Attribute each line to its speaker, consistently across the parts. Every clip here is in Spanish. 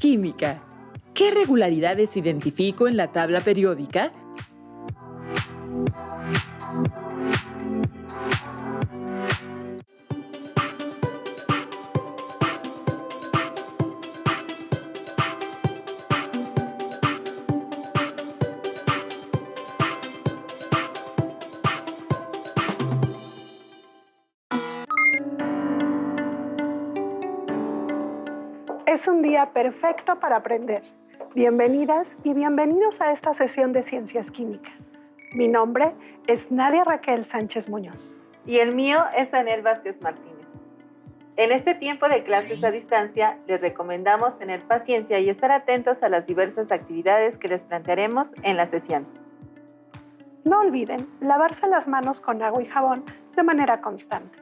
Speaker 1: Química. ¿Qué regularidades identifico en la tabla periódica?
Speaker 2: Es un día perfecto para aprender. Bienvenidas y bienvenidos a esta sesión de Ciencias Químicas. Mi nombre es Nadia Raquel Sánchez Muñoz.
Speaker 3: Y el mío es Anel Vázquez Martínez. En este tiempo de clases a distancia, les recomendamos tener paciencia y estar atentos a las diversas actividades que les plantearemos en la sesión.
Speaker 2: No olviden lavarse las manos con agua y jabón de manera constante.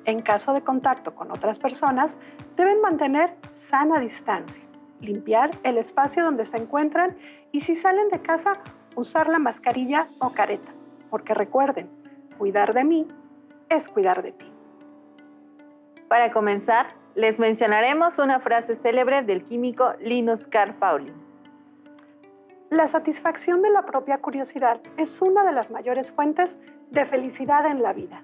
Speaker 2: En caso de contacto con otras personas, deben mantener sana distancia, limpiar el espacio donde se encuentran y si salen de casa, usar la mascarilla o careta, porque recuerden, cuidar de mí es cuidar de ti.
Speaker 3: Para comenzar, les mencionaremos una frase célebre del químico Linus Carl Pauling.
Speaker 2: La satisfacción de la propia curiosidad es una de las mayores fuentes de felicidad en la vida.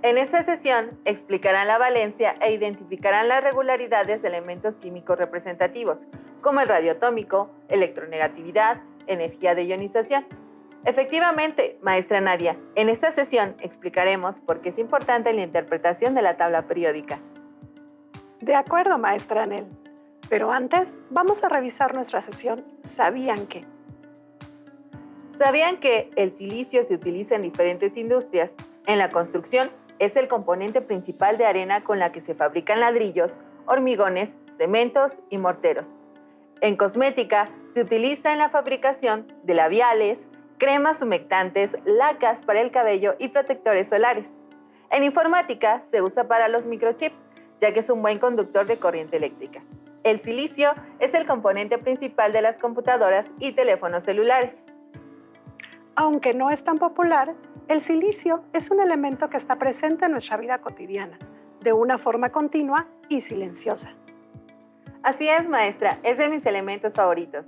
Speaker 3: En esta sesión explicarán la valencia e identificarán las regularidades de elementos químicos representativos, como el radioatómico, electronegatividad, energía de ionización. Efectivamente, maestra Nadia, en esta sesión explicaremos por qué es importante la interpretación de la tabla periódica.
Speaker 2: De acuerdo, maestra Anel. Pero antes, vamos a revisar nuestra sesión ¿Sabían qué?
Speaker 3: ¿Sabían que el silicio se utiliza en diferentes industrias? En la construcción es el componente principal de arena con la que se fabrican ladrillos, hormigones, cementos y morteros. En cosmética se utiliza en la fabricación de labiales, cremas humectantes, lacas para el cabello y protectores solares. En informática se usa para los microchips, ya que es un buen conductor de corriente eléctrica. El silicio es el componente principal de las computadoras y teléfonos celulares.
Speaker 2: Aunque no es tan popular, el silicio es un elemento que está presente en nuestra vida cotidiana, de una forma continua y silenciosa.
Speaker 3: Así es, maestra, es de mis elementos favoritos.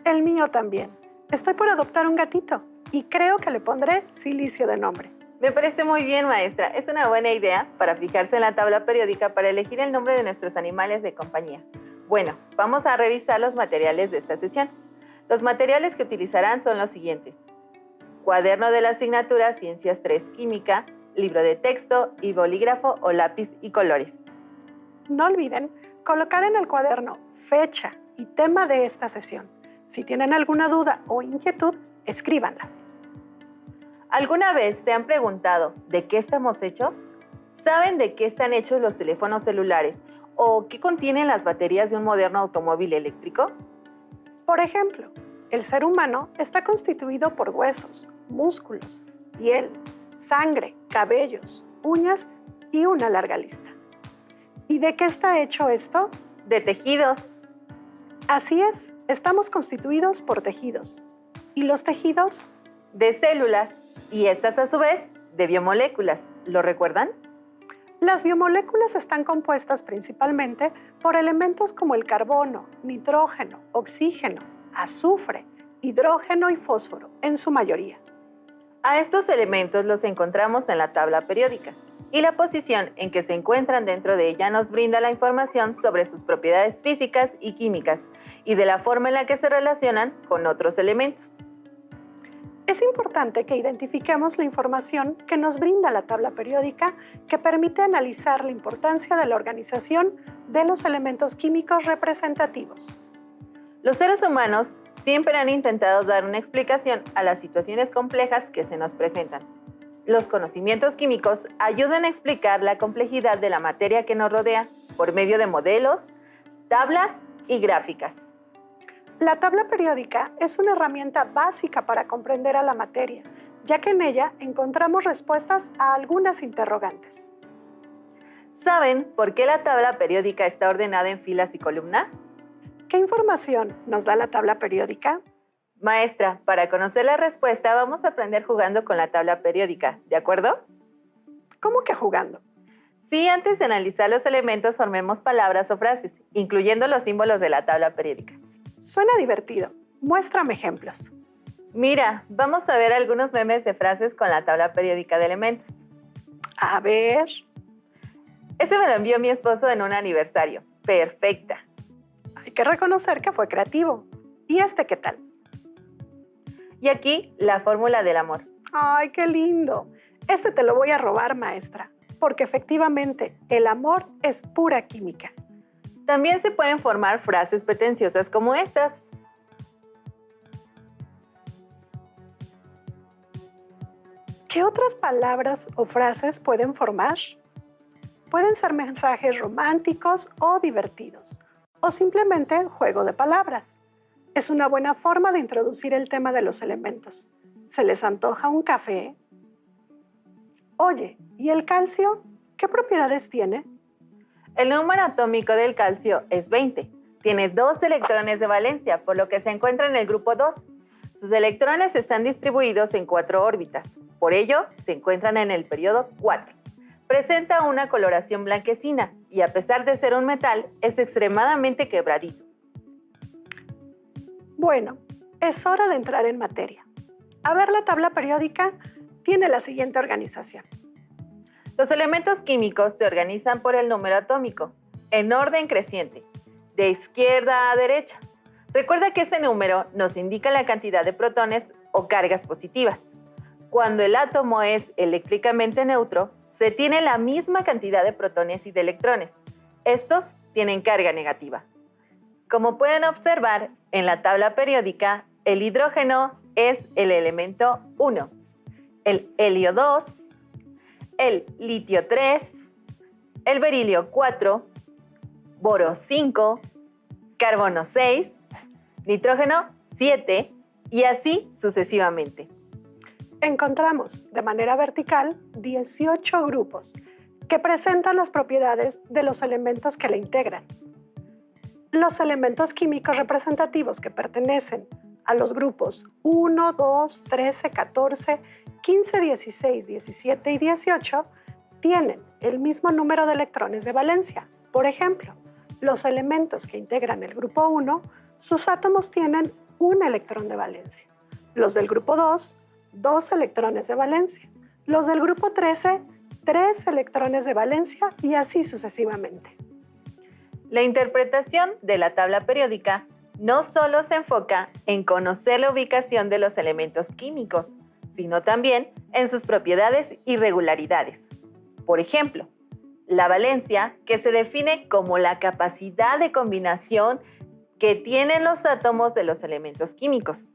Speaker 2: El mío también. Estoy por adoptar un gatito y creo que le pondré Silicio de nombre.
Speaker 3: Me parece muy bien, maestra. Es una buena idea para fijarse en la tabla periódica para elegir el nombre de nuestros animales de compañía. Bueno, vamos a revisar los materiales de esta sesión. Los materiales que utilizarán son los siguientes: cuaderno de la asignatura Ciencias 3 Química, libro de texto y bolígrafo o lápiz y colores.
Speaker 2: No olviden colocar en el cuaderno fecha y tema de esta sesión. Si tienen alguna duda o inquietud, escríbanla.
Speaker 3: ¿Alguna vez se han preguntado de qué estamos hechos? ¿Saben de qué están hechos los teléfonos celulares o qué contienen las baterías de un moderno automóvil eléctrico?
Speaker 2: Por ejemplo, el ser humano está constituido por huesos, músculos, piel, sangre, cabellos, uñas y una larga lista. ¿Y de qué está hecho esto?
Speaker 3: De tejidos.
Speaker 2: Así es, estamos constituidos por tejidos. ¿Y los tejidos?
Speaker 3: De células. Y estas a su vez de biomoléculas. ¿Lo recuerdan?
Speaker 2: Las biomoléculas están compuestas principalmente por elementos como el carbono, nitrógeno, oxígeno, azufre, hidrógeno y fósforo, en su mayoría.
Speaker 3: A estos elementos los encontramos en la tabla periódica y la posición en que se encuentran dentro de ella nos brinda la información sobre sus propiedades físicas y químicas y de la forma en la que se relacionan con otros elementos.
Speaker 2: Es importante que identifiquemos la información que nos brinda la tabla periódica que permite analizar la importancia de la organización de los elementos químicos representativos.
Speaker 3: Los seres humanos siempre han intentado dar una explicación a las situaciones complejas que se nos presentan. Los conocimientos químicos ayudan a explicar la complejidad de la materia que nos rodea por medio de modelos, tablas y gráficas.
Speaker 2: La tabla periódica es una herramienta básica para comprender a la materia, ya que en ella encontramos respuestas a algunas interrogantes.
Speaker 3: ¿Saben por qué la tabla periódica está ordenada en filas y columnas?
Speaker 2: ¿Qué información nos da la tabla periódica?
Speaker 3: Maestra, para conocer la respuesta vamos a aprender jugando con la tabla periódica, ¿de acuerdo?
Speaker 2: ¿Cómo que jugando?
Speaker 3: Sí, antes de analizar los elementos, formemos palabras o frases, incluyendo los símbolos de la tabla periódica.
Speaker 2: Suena divertido. Muéstrame ejemplos.
Speaker 3: Mira, vamos a ver algunos memes de frases con la tabla periódica de elementos.
Speaker 2: A ver.
Speaker 3: Ese me lo envió mi esposo en un aniversario. Perfecta.
Speaker 2: Hay que reconocer que fue creativo. ¿Y este qué tal?
Speaker 3: Y aquí, la fórmula del amor.
Speaker 2: ¡Ay, qué lindo! Este te lo voy a robar, maestra, porque efectivamente el amor es pura química.
Speaker 3: También se pueden formar frases pretenciosas como estas.
Speaker 2: ¿Qué otras palabras o frases pueden formar? Pueden ser mensajes románticos o divertidos, o simplemente juego de palabras. Es una buena forma de introducir el tema de los elementos. ¿Se les antoja un café? Oye, ¿y el calcio? ¿Qué propiedades tiene?
Speaker 3: El número atómico del calcio es 20. Tiene 2 electrones de valencia, por lo que se encuentra en el grupo 2. Sus electrones están distribuidos en 4 órbitas. Por ello, se encuentran en el periodo 4. Presenta una coloración blanquecina y a pesar de ser un metal, es extremadamente quebradizo.
Speaker 2: Bueno, es hora de entrar en materia. A ver, la tabla periódica tiene la siguiente organización.
Speaker 3: Los elementos químicos se organizan por el número atómico, en orden creciente, de izquierda a derecha. Recuerda que ese número nos indica la cantidad de protones o cargas positivas. Cuando el átomo es eléctricamente neutro, se tiene la misma cantidad de protones y de electrones. Estos tienen carga negativa. Como pueden observar, en la tabla periódica, el hidrógeno es el elemento 1, el helio 2, el litio 3, el berilio 4, boro 5, carbono 6, nitrógeno 7 y así sucesivamente.
Speaker 2: Encontramos de manera vertical 18 grupos que presentan las propiedades de los elementos que le integran. Los elementos químicos representativos que pertenecen a los grupos 1, 2, 13, 14, 15, 16, 17 y 18 tienen el mismo número de electrones de valencia. Por ejemplo, los elementos que integran el grupo 1, sus átomos tienen un electrón de valencia. Los del grupo 2, 2 electrones de valencia. Los del grupo 13, 3 electrones de valencia y así sucesivamente.
Speaker 3: La interpretación de la tabla periódica no solo se enfoca en conocer la ubicación de los elementos químicos, sino también en sus propiedades y regularidades. Por ejemplo, la valencia, que se define como la capacidad de combinación que tienen los átomos de los elementos químicos,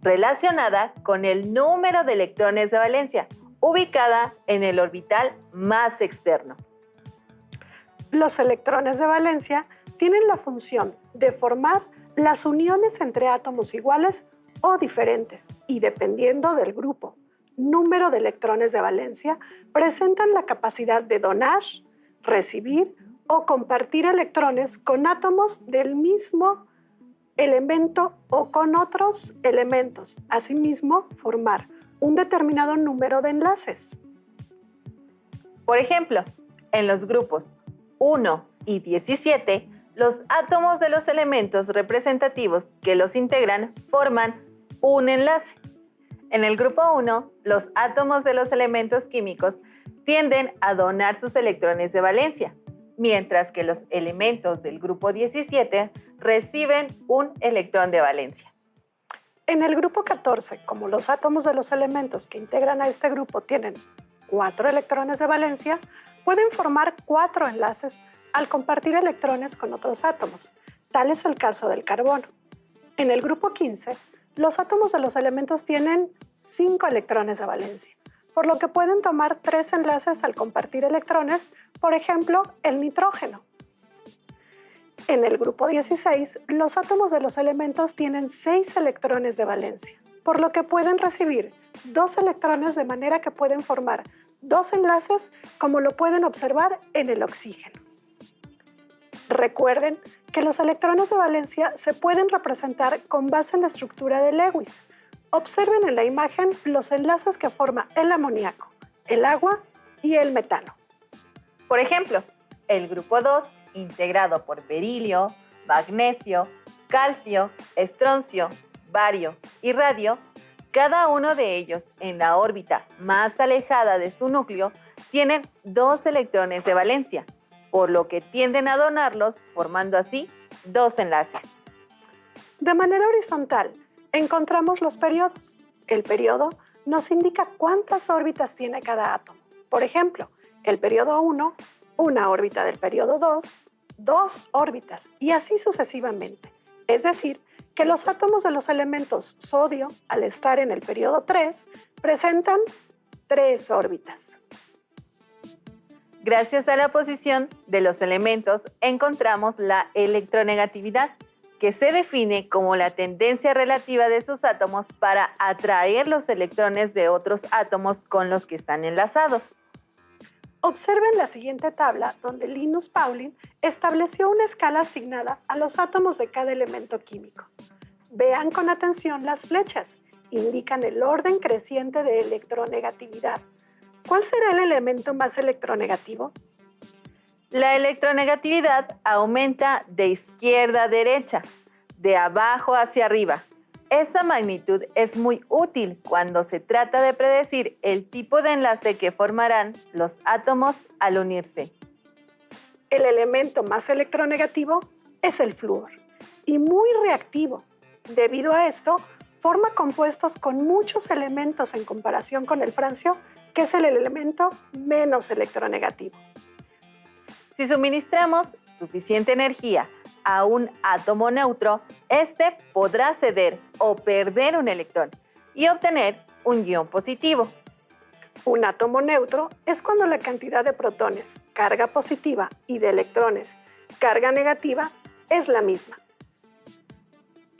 Speaker 3: relacionada con el número de electrones de valencia, ubicada en el orbital más externo.
Speaker 2: Los electrones de valencia tienen la función de formar las uniones entre átomos iguales o diferentes y dependiendo del grupo, número de electrones de valencia, presentan la capacidad de donar, recibir o compartir electrones con átomos del mismo elemento o con otros elementos. Asimismo, formar un determinado número de enlaces.
Speaker 3: Por ejemplo, en los grupos 1 y 17, los átomos de los elementos representativos que los integran forman un enlace. En el grupo 1, los átomos de los elementos químicos tienden a donar sus electrones de valencia, mientras que los elementos del grupo 17 reciben un electrón de valencia.
Speaker 2: En el grupo 14, como los átomos de los elementos que integran a este grupo tienen 4 electrones de valencia, pueden formar 4 enlaces al compartir electrones con otros átomos. Tal es el caso del carbono. En el grupo 15, los átomos de los elementos tienen 5 electrones de valencia, por lo que pueden tomar 3 enlaces al compartir electrones, por ejemplo, el nitrógeno. En el grupo 16, los átomos de los elementos tienen 6 electrones de valencia, por lo que pueden recibir 2 electrones de manera que pueden formar 2 enlaces, como lo pueden observar en el oxígeno. Recuerden que los electrones de valencia se pueden representar con base en la estructura de Lewis. Observen en la imagen los enlaces que forma el amoníaco, el agua y el metano.
Speaker 3: Por ejemplo, el grupo 2, integrado por berilio, magnesio, calcio, estroncio, bario y radio, cada uno de ellos en la órbita más alejada de su núcleo tienen 2 electrones de valencia, por lo que tienden a donarlos formando así 2 enlaces.
Speaker 2: De manera horizontal, encontramos los periodos. El periodo nos indica cuántas órbitas tiene cada átomo. Por ejemplo, el periodo 1, una órbita del periodo 2, 2 órbitas, y así sucesivamente. Es decir, que los átomos de los elementos sodio, al estar en el periodo 3, presentan 3 órbitas.
Speaker 3: Gracias a la posición de los elementos encontramos la electronegatividad, que se define como la tendencia relativa de sus átomos para atraer los electrones de otros átomos con los que están enlazados.
Speaker 2: Observen la siguiente tabla donde Linus Pauling estableció una escala asignada a los átomos de cada elemento químico. Vean con atención las flechas, indican el orden creciente de electronegatividad. ¿Cuál será el elemento más electronegativo?
Speaker 3: La electronegatividad aumenta de izquierda a derecha, de abajo hacia arriba. Esa magnitud es muy útil cuando se trata de predecir el tipo de enlace que formarán los átomos al unirse.
Speaker 2: El elemento más electronegativo es el flúor y muy reactivo. Debido a esto, forma compuestos con muchos elementos en comparación con el francio, que es el elemento menos electronegativo.
Speaker 3: Si suministramos suficiente energía a un átomo neutro, este podrá ceder o perder un electrón y obtener un ion positivo.
Speaker 2: Un átomo neutro es cuando la cantidad de protones, carga positiva, y de electrones, carga negativa, es la misma.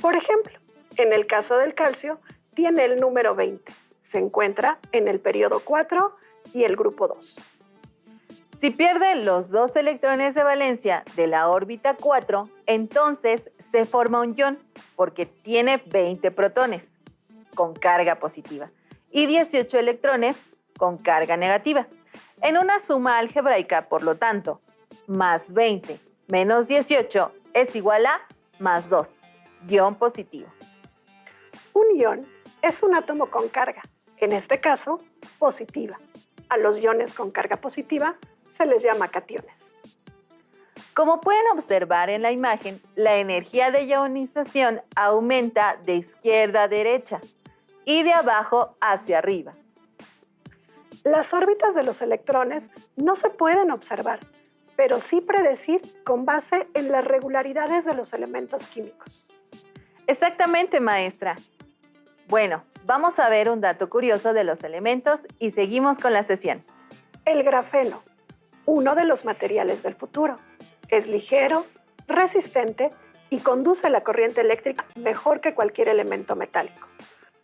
Speaker 2: Por ejemplo, en el caso del calcio, tiene el número 20. Se encuentra en el periodo 4 y el grupo 2.
Speaker 3: Si pierde los 2 electrones de valencia de la órbita 4, entonces se forma un ion porque tiene 20 protones con carga positiva y 18 electrones con carga negativa. En una suma algebraica, por lo tanto, más 20 menos 18 es igual a más 2, ion positivo.
Speaker 2: Un ion es un átomo con carga, en este caso, positiva. A los iones con carga positiva se les llama cationes.
Speaker 3: Como pueden observar en la imagen, la energía de ionización aumenta de izquierda a derecha y de abajo hacia arriba.
Speaker 2: Las órbitas de los electrones no se pueden observar, pero sí predecir con base en las regularidades de los elementos químicos.
Speaker 3: Exactamente, maestra. Bueno, vamos a ver un dato curioso de los elementos y seguimos con la sesión.
Speaker 2: El grafeno, uno de los materiales del futuro, es ligero, resistente y conduce la corriente eléctrica mejor que cualquier elemento metálico.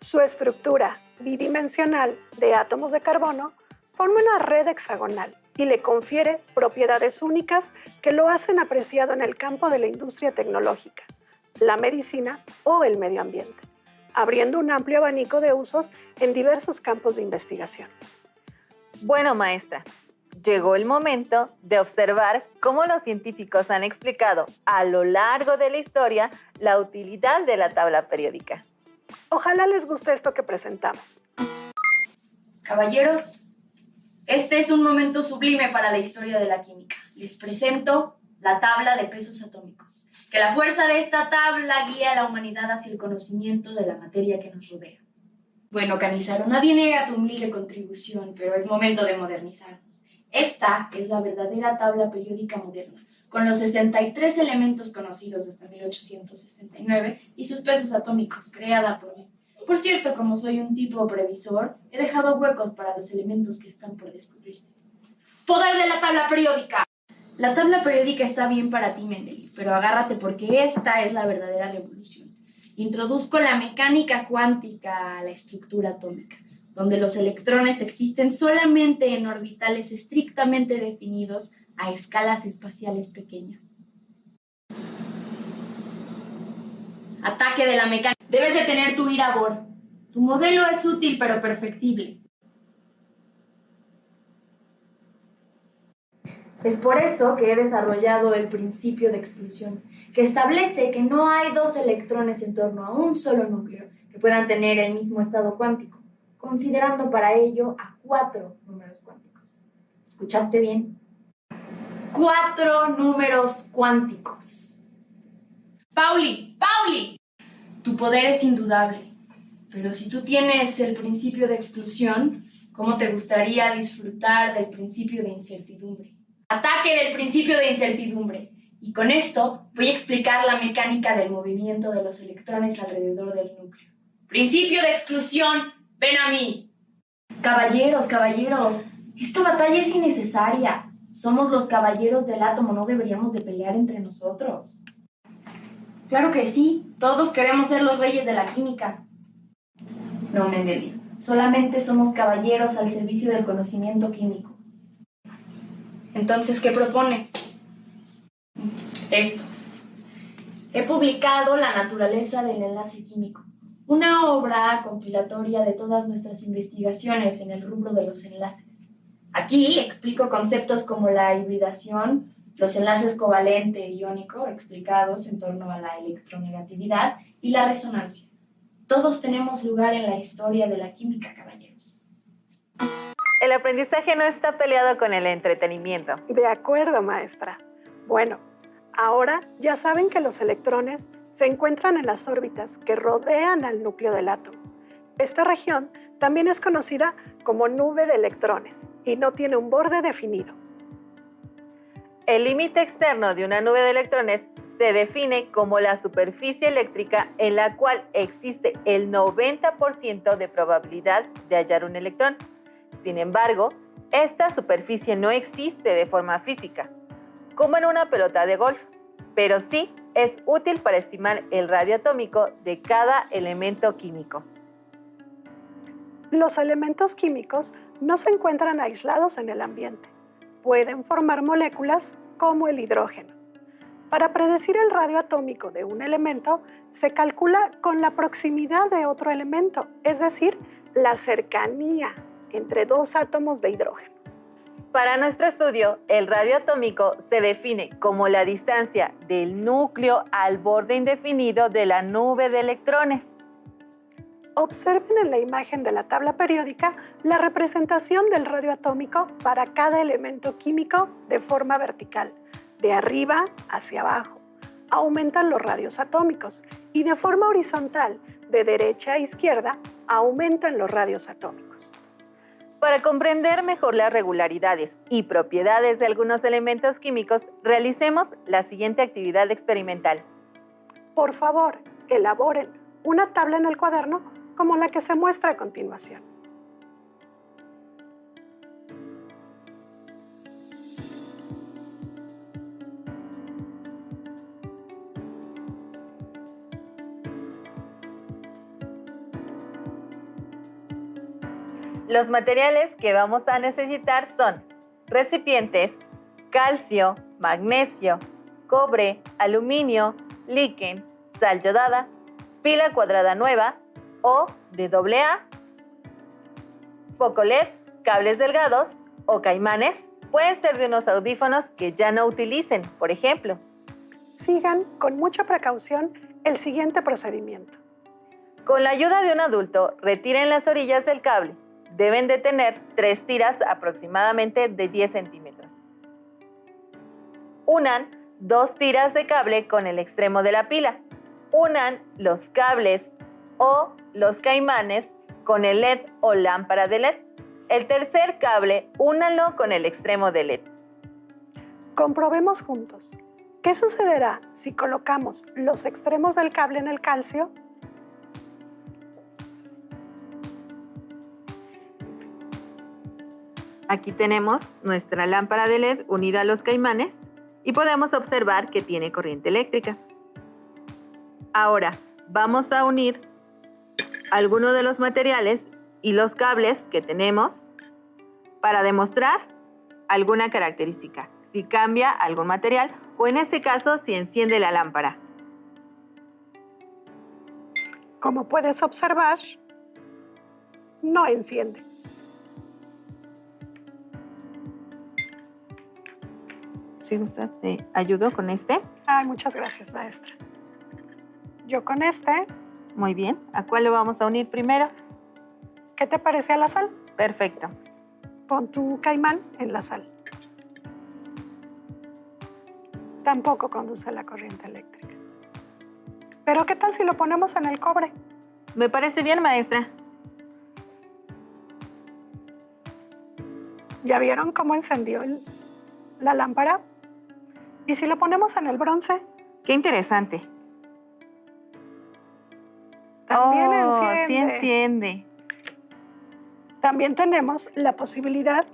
Speaker 2: Su estructura bidimensional de átomos de carbono forma una red hexagonal y le confiere propiedades únicas que lo hacen apreciado en el campo de la industria tecnológica, la medicina o el medio ambiente, abriendo un amplio abanico de usos en diversos campos de investigación.
Speaker 3: Bueno, maestra, llegó el momento de observar cómo los científicos han explicado a lo largo de la historia la utilidad de la tabla periódica.
Speaker 2: Ojalá les guste esto que presentamos.
Speaker 4: Caballeros, este es un momento sublime para la historia de la química. Les presento la tabla de pesos atómicos. Que la fuerza de esta tabla guíe a la humanidad hacia el conocimiento de la materia que nos rodea. Bueno, Canizaro, nadie niega tu humilde contribución, pero es momento de modernizarnos. Esta es la verdadera tabla periódica moderna, con los 63 elementos conocidos hasta 1869 y sus pesos atómicos, creada por mí. Por cierto, como soy un tipo previsor, he dejado huecos para los elementos que están por descubrirse. ¡Poder de la tabla periódica! La tabla periódica está bien para ti, Mendeleev, pero agárrate porque esta es la verdadera revolución. Introduzco la mecánica cuántica a la estructura atómica, donde los electrones existen solamente en orbitales estrictamente definidos a escalas espaciales pequeñas. Ataque de la mecánica. Debes de tener tu ira a bordo. Tu modelo es útil pero perfectible. Es por eso que he desarrollado el principio de exclusión, que establece que no hay dos electrones en torno a un solo núcleo que puedan tener el mismo estado cuántico, considerando para ello a 4 números cuánticos. ¿Escuchaste bien? 4 números cuánticos. Pauli, tu poder es indudable, pero si tú tienes el principio de exclusión, ¿cómo te gustaría disfrutar del principio de incertidumbre? Ataque del principio de incertidumbre. Y con esto voy a explicar la mecánica del movimiento de los electrones alrededor del núcleo. Principio de exclusión, ven a mí. Caballeros, esta batalla es innecesaria. Somos los caballeros del átomo, no deberíamos de pelear entre nosotros. Claro que sí, todos queremos ser los reyes de la química. No, Mendeleev, solamente somos caballeros al servicio del conocimiento químico. Entonces, ¿qué propones? Esto. He publicado La naturaleza del enlace químico, una obra compilatoria de todas nuestras investigaciones en el rubro de los enlaces. Aquí explico conceptos como la hibridación, los enlaces covalente e iónico explicados en torno a la electronegatividad y la resonancia. Todos tenemos lugar en la historia de la química, caballeros.
Speaker 3: El aprendizaje no está peleado con el entretenimiento.
Speaker 2: De acuerdo, maestra. Bueno, ahora ya saben que los electrones se encuentran en las órbitas que rodean al núcleo del átomo. Esta región también es conocida como nube de electrones y no tiene un borde definido.
Speaker 3: El límite externo de una nube de electrones se define como la superficie eléctrica en la cual existe el 90% de probabilidad de hallar un electrón. Sin embargo, esta superficie no existe de forma física, como en una pelota de golf, pero sí es útil para estimar el radio atómico de cada elemento químico.
Speaker 2: Los elementos químicos no se encuentran aislados en el ambiente. Pueden formar moléculas como el hidrógeno. Para predecir el radio atómico de un elemento, se calcula con la proximidad de otro elemento, es decir, la cercanía entre 2 átomos de hidrógeno.
Speaker 3: Para nuestro estudio, el radio atómico se define como la distancia del núcleo al borde indefinido de la nube de electrones.
Speaker 2: Observen en la imagen de la tabla periódica la representación del radio atómico para cada elemento químico de forma vertical, de arriba hacia abajo. Aumentan los radios atómicos y de forma horizontal, de derecha a izquierda, aumentan los radios atómicos.
Speaker 3: Para comprender mejor las regularidades y propiedades de algunos elementos químicos, realicemos la siguiente actividad experimental.
Speaker 2: Por favor, elaboren una tabla en el cuaderno como la que se muestra a continuación.
Speaker 3: Los materiales que vamos a necesitar son recipientes, calcio, magnesio, cobre, aluminio, líquen, sal yodada, pila cuadrada nueva o de AA, foco LED, cables delgados o caimanes. Pueden ser de unos audífonos que ya no utilicen, por ejemplo.
Speaker 2: Sigan con mucha precaución el siguiente procedimiento.
Speaker 3: Con la ayuda de un adulto, retiren las orillas del cable. Deben de tener 3 tiras aproximadamente de 10 centímetros. Unan 2 tiras de cable con el extremo de la pila. Unan los cables o los caimanes con el LED o lámpara de LED. El tercer cable, únanlo con el extremo de LED.
Speaker 2: Comprobemos juntos. ¿Qué sucederá si colocamos los extremos del cable en el calcio?
Speaker 3: Aquí tenemos nuestra lámpara de LED unida a los caimanes y podemos observar que tiene corriente eléctrica. Ahora vamos a unir algunos de los materiales y los cables que tenemos para demostrar alguna característica, si cambia algún material o en este caso si enciende la lámpara.
Speaker 2: Como puedes observar, no enciende.
Speaker 3: si gusta, te ayudo con este.
Speaker 2: Ay, muchas gracias, maestra. Yo con este.
Speaker 3: Muy bien. ¿A cuál lo vamos a unir primero?
Speaker 2: ¿Qué te parece a la sal?
Speaker 3: Perfecto.
Speaker 2: Pon tu caimán en la sal. Tampoco conduce la corriente eléctrica. Pero ¿qué tal si lo ponemos en el cobre?
Speaker 3: Me parece bien, maestra.
Speaker 2: ¿Ya vieron cómo encendió la lámpara? ¿Y si lo ponemos en el bronce?
Speaker 3: Qué interesante.
Speaker 2: También
Speaker 3: sí enciende.
Speaker 2: También tenemos la posibilidad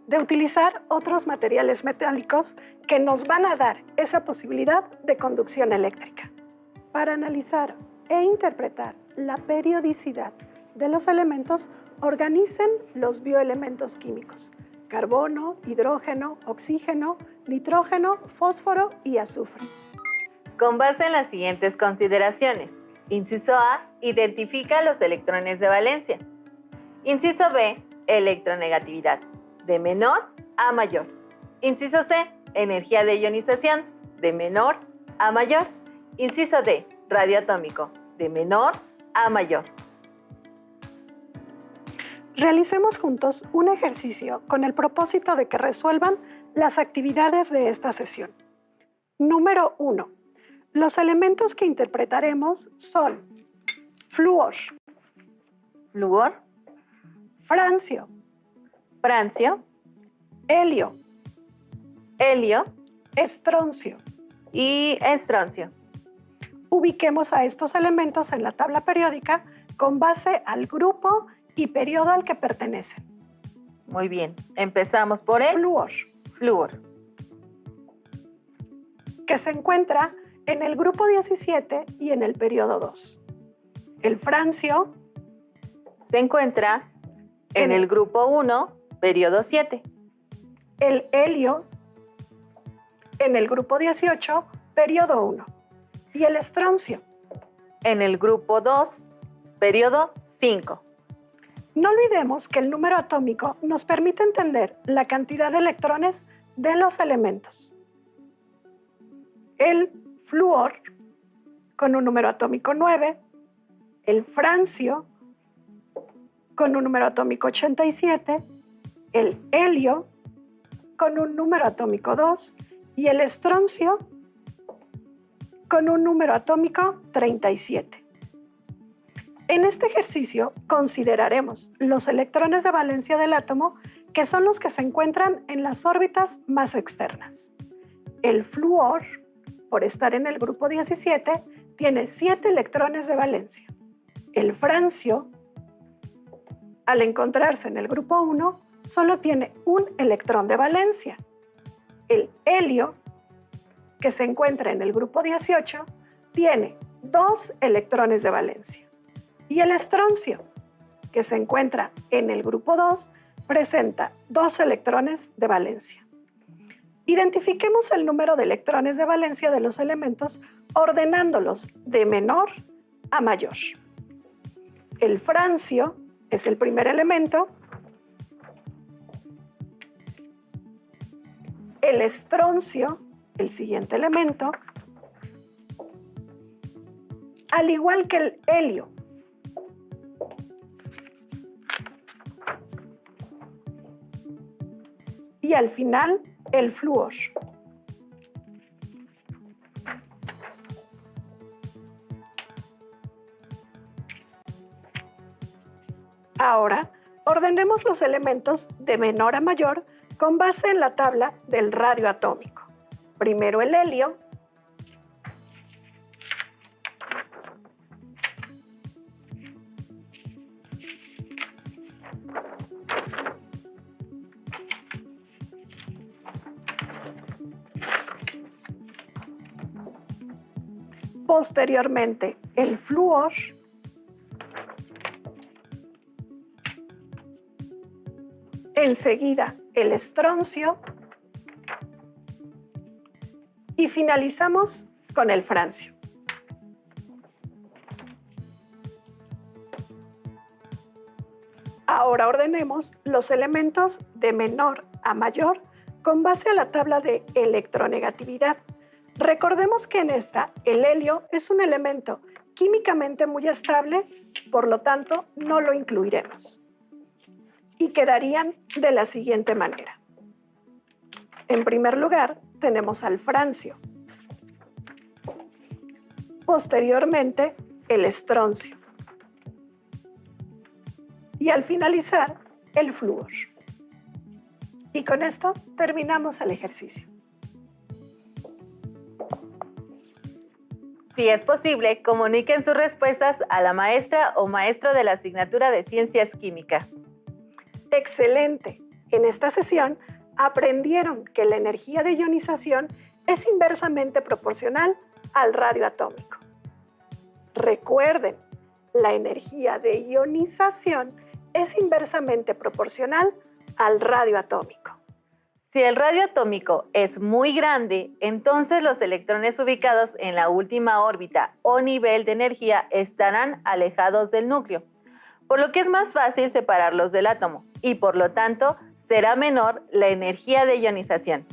Speaker 2: de utilizar otros materiales metálicos que nos van a dar esa posibilidad de conducción eléctrica. Para analizar e interpretar la periodicidad de los elementos, organicen los bioelementos químicos: carbono, hidrógeno, oxígeno, nitrógeno, fósforo y azufre.
Speaker 3: Con base en las siguientes consideraciones. Inciso A, identifica los electrones de valencia. Inciso B, electronegatividad, de menor a mayor. Inciso C, energía de ionización, de menor a mayor. Inciso D, radio atómico, de menor a mayor.
Speaker 2: Realicemos juntos un ejercicio con el propósito de que resuelvan las actividades de esta sesión. Número 1. Los elementos que interpretaremos son flúor,
Speaker 3: Flúor,
Speaker 2: francio,
Speaker 3: francio,
Speaker 2: helio,
Speaker 3: helio
Speaker 2: estroncio.
Speaker 3: y estroncio.
Speaker 2: Ubiquemos a estos elementos en la tabla periódica con base al grupo y periodo al que pertenecen.
Speaker 3: Muy bien. Empezamos por el
Speaker 2: Flúor,
Speaker 3: flúor.
Speaker 2: que se encuentra en el grupo 17 y en el periodo 2. El francio
Speaker 3: Se encuentra en el grupo 1, periodo 7.
Speaker 2: el helio en el grupo 18, periodo 1, y el estroncio.
Speaker 3: En el grupo 2, periodo 5.
Speaker 2: No olvidemos que el número atómico nos permite entender la cantidad de electrones de los elementos. El flúor con un número atómico 9, el francio con un número atómico 87, el helio con un número atómico 2 y el estroncio con un número atómico 37. En este ejercicio consideraremos los electrones de valencia del átomo, que son los que se encuentran en las órbitas más externas. El flúor, por estar en el grupo 17, tiene 7 electrones de valencia. El francio, al encontrarse en el grupo 1, solo tiene un electrón de valencia. El helio, que se encuentra en el grupo 18, tiene 2 electrones de valencia. Y el estroncio, que se encuentra en el grupo 2, presenta 2 electrones de valencia. Identifiquemos el número de electrones de valencia de los elementos ordenándolos de menor a mayor. El francio es el primer elemento. El estroncio, el siguiente elemento. Al igual que el helio. Y al final, el flúor. Ahora, ordenemos los elementos de menor a mayor con base en la tabla del radio atómico. Primero el helio, posteriormente el flúor, enseguida el estroncio y finalizamos con el francio. Ahora ordenemos los elementos de menor a mayor con base a la tabla de electronegatividad. Recordemos que en esta, el helio es un elemento químicamente muy estable, por lo tanto, no lo incluiremos. Y quedarían de la siguiente manera. En primer lugar, tenemos al francio. Posteriormente, el estroncio. Y al finalizar, el flúor. Y con esto terminamos el ejercicio.
Speaker 3: Si es posible, comuniquen sus respuestas a la maestra o maestro de la asignatura de Ciencias Químicas.
Speaker 2: ¡Excelente! En esta sesión aprendieron que la energía de ionización es inversamente proporcional al radio atómico. Recuerden, la energía de ionización es inversamente proporcional al radio atómico.
Speaker 3: Si el radio atómico es muy grande, entonces los electrones ubicados en la última órbita o nivel de energía estarán alejados del núcleo, por lo que es más fácil separarlos del átomo y por lo tanto será menor la energía de ionización.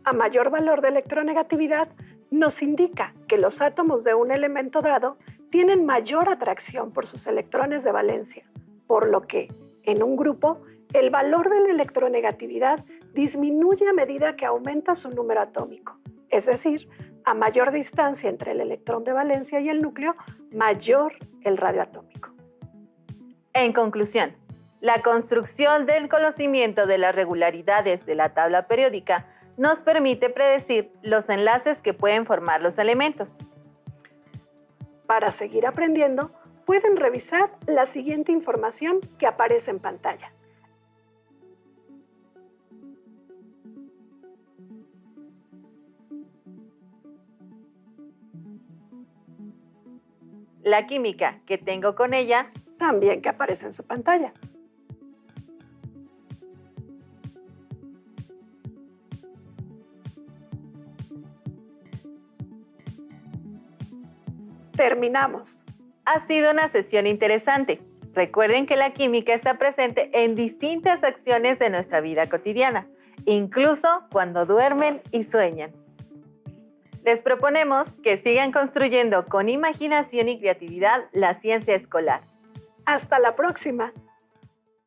Speaker 2: A mayor valor de electronegatividad nos indica que los átomos de un elemento dado tienen mayor atracción por sus electrones de valencia, por lo que en un grupo el valor de la electronegatividad disminuye a medida que aumenta su número atómico, es decir, a mayor distancia entre el electrón de valencia y el núcleo, mayor el radio atómico.
Speaker 3: En conclusión, la construcción del conocimiento de las regularidades de la tabla periódica nos permite predecir los enlaces que pueden formar los elementos.
Speaker 2: Para seguir aprendiendo, pueden revisar la siguiente información que aparece en pantalla.
Speaker 3: La química que tengo con ella
Speaker 2: También que aparece en su pantalla. Terminamos.
Speaker 3: ha sido una sesión interesante. Recuerden que la química está presente en distintas acciones de nuestra vida cotidiana, incluso cuando duermen y sueñan. Les proponemos que sigan construyendo con imaginación y creatividad la ciencia escolar.
Speaker 2: Hasta la próxima.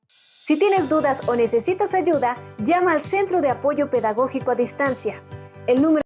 Speaker 5: Si tienes dudas o necesitas ayuda, llama al Centro de Apoyo Pedagógico a Distancia. El número